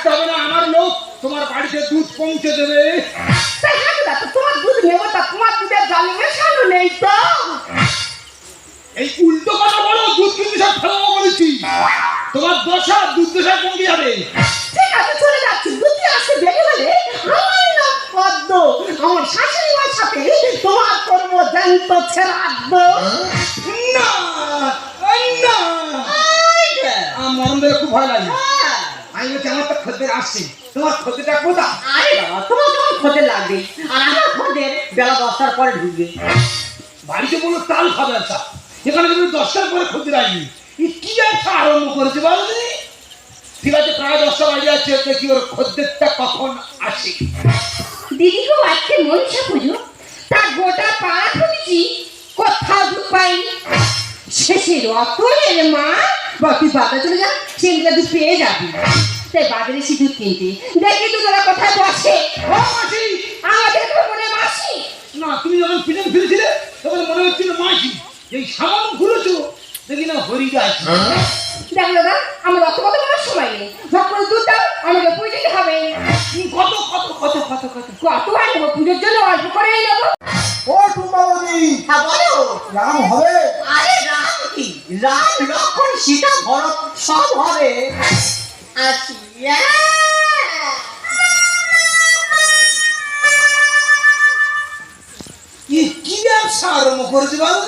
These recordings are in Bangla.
থাকতে হবে না, আমার লোক তোমার বাড়িতে দুধ পৌঁছে দেবে। তাই হাগুদা তো তোমার দুধ নেবো, তা তোমার দুধের জল মেশানো নেই তো? এই উল্টো কথা বলো, দুধ কিন্তু সব ফেলাবো বলেছি। তোমার দশা দুধ দশা কমে যাবে। ঠিক আছে চলে যাচ্ছি, দুধে আসতে দেরি হলে আমার নাম পদ্ম, আমার শাশুড়ি মার সাথে তোমার করবো জ্যান্ত ছেড়াদ্দ। না না, আমার মরণ দেখে খুব ভয় লাগে। আমি বলছি আমার তো খদ্দের আসছে, তোমার খদ্দেরটা কোথা? আরে বাবা, তোমার তোমার খোঁজে লাগবে, আর আমার খোঁজে বেলা 10টার পরে ঢুকবে। বাড়িতে বলো তাল খাবে ব্যবসা, এখানে তুমি 10টার পরে খদ্দের আসবি। কি ব্যবসা আরম্ভ করেছে বলো? ঠিক আছে, প্রায় 10টা বাজে যাচ্ছে, দেখি ওর খদ্দেরটা কখন আসে। দিদি গো, আজকে মনসা পুজো, তা গোটা পাড়া খুঁজছি, কোথাও দুধ পাইনি। শেষে রতনের মা বা তুই বাজারে চলে যা, সেগুলো দুধ পেয়ে যাবি। তাই বাজারে এসে দুধ কিনতে দেখি তো তোরা কোথায় বসে। ও মাসি, আমাদের তো মনে মাসি না তুমি যখন পিছন ফিরেছিলে তখন মনে হচ্ছিল মাসি। এই সামান্য ঘুরেছো দেখি না হরি গাছ। দেখ দাদা, আমার অত কথা বলার সময় নেই, ঝক করে দুধ দাও, আমাকে পুজো দিতে হবে। কত কত কত কত কত কত আর নেবো, পুজোর জন্য অল্প করেই নেবো। ও টুম্বাবতী, হ্যাঁ বলো। রাম হবে? আরে রাম কি, রাম লক্ষণ সীতা ভরত সব হবে। আচ্ছা কি ব্যবসা আরম্ভ করেছে বলো?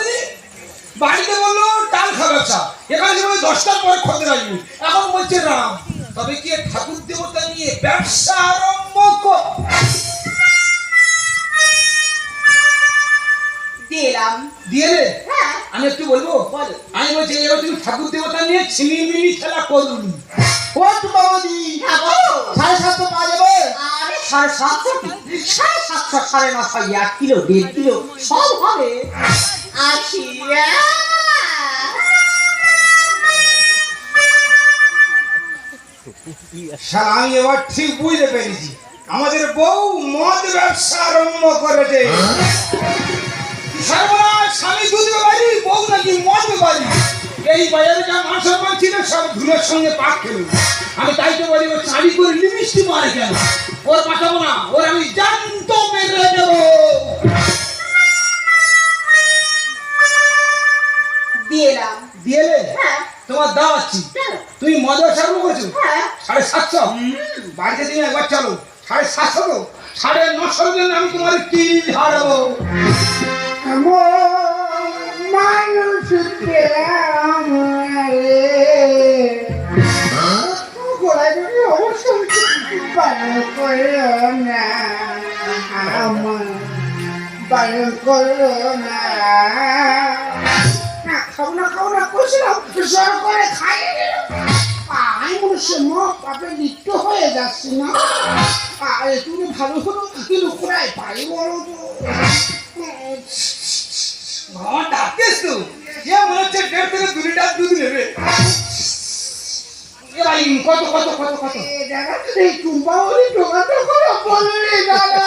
বাড়িতে বললো ডাল খা ব্যবসা, এখানে যেমন 10টার পরে খদ্দের আসবে, এখন বলছে রাম। তবে কি ঠাকুর দেবতা নিয়ে ব্যবসা আরম্ভ দিলাম। দিয়ে হ্যাঁ আমি একটু বলবো? বলো। আমি বলছি এবার তুমি ঠাকুর দেবতা নিয়ে ছিনিমিনি খেলা করুন। ও টুম্বাবতী, হ্যাঁ বলো। 750 পাওয়া যাবে? আরে 750 কি, 750, 950, 1 কিলো 1.5 কিলো সব হবে। আচ্ছা শালা আমি এবার ঠিক বুঝতে পেরেছি, আমাদের বউ মদ ব্যবসা আরম্ভ করেছে। সর্বনাশ, স্বামী দুধ ব্যাপারী, বউ নাকি মদ ব্যাপারী। এই বাজারে যা মান সম্মান ছিল সব ধুলোর সঙ্গে পাক খেলো। আমি তাই তো বলি, ও শাড়ি করে লিপস্টিক মারে কেন? ওর বাঁচাবো না, ওর আমি জ্যান্ত মেরে দেবো। দিলাম। দিয়েলে হ্যাঁ তোমার দাওয়াচ্ছি, তুমি মদ ব্যবসা আরম্ভ করেছো। হ্যাঁ 750, বাড়িতে তুমি একবার চলো। 750, 950 জন্য আমি তোমার কি হারাবো? মানুষ বারণ করো না, খাও না খাও না করছিলাম, জোর করে খাইয়ে দিল। আমি মনুষ্য মত পাপে লিপ্ত হয়ে যাচ্ছি না। আরে তুমি ভালো হলো, কিন্তু কোথায় পাই বলো তো? আমার ডাকতেছ তো, এ মনে হচ্ছে 1.5 থেকে 2 লিটার দুধ নেবে। এ ভাই, কত কত কত কত? এই টুম্বাবতী দোকানটা করে বললি দাদা,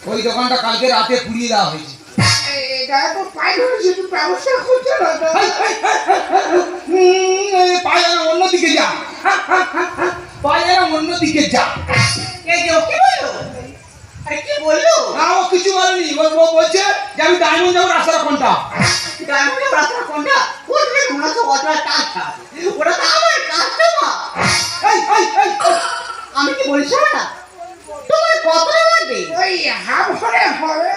ওই দোকানটা কালকে রাতে পুড়িয়ে দেওয়া হয়েছে। এটা তো পাই না, সেটা ব্যবসা করছে না দাদা। পায়রা অন্যদিকে যা, পায়রা অন্যদিকে যা। এই যে কি বললো? আরে কি বললো? না ও কিছু বলেনি, ও বলছে যে আমি ডায়মন্ড যাবো রাস্তার কোনটা। ডায়মন্ডে রাস্তা কোনটা? ওটা মনে হচ্ছে ওটা টাকা, ওটা তো আমার কাস্টমার। আমি কি বলছি না, তোমার কত লাগবে? ওই হাফ হলে হবে।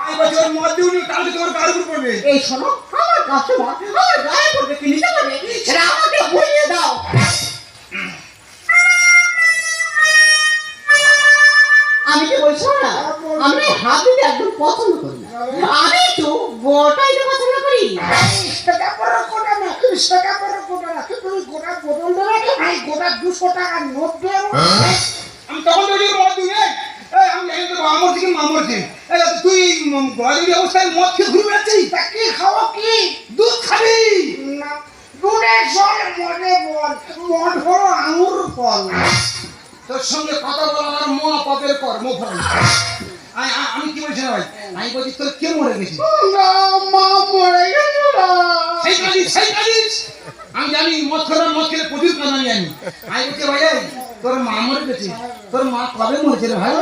আমি বলছি ওর মদ দিউনি, কালকে তোমার গাড়ি উপর পড়বে। এই শোনো, আমার কাস্টমার আমার গায়ে পড়বে, কি নিতে পারবে সেটা আমাকে বলিয়ে দাও। আমি কি বলছি না, আমি হাত দিতে একদম পছন্দ করি না, আমি তো গোটাই তো পছন্দ করি। সেটা বড় কোটা না, সেটা বড় কোটা না, তুমি গোটা বোতল দেবে, আমি গোটা 200 টাকার নোট দেবো। আমি তখন তো মদ দিই, আমি জানি তো আমার দিকে মামরছে। তুই গরিব অবস্থায় মদ খেয়ে ঘুরে বেড়াচ্ছিস, তা কি খাবো কি? দুধ খাবি না, দুধের জল মদে বল, মদ হলো আঙুর ফল। তোর সঙ্গে কথা বলা আমার মহাপাপের কর্মফল। আমি কি বলছি না ভাই, আমি বলছি তোর কে মরে গেছে? না, মা মরে গেছে না। সেই কালিস আমি জানি, মদ খেলে প্রচুর কাঁদানি আমি বলছি ভাই, তোর মা মরে গেছে। তোর মা কবে মরেছে রে ভাই?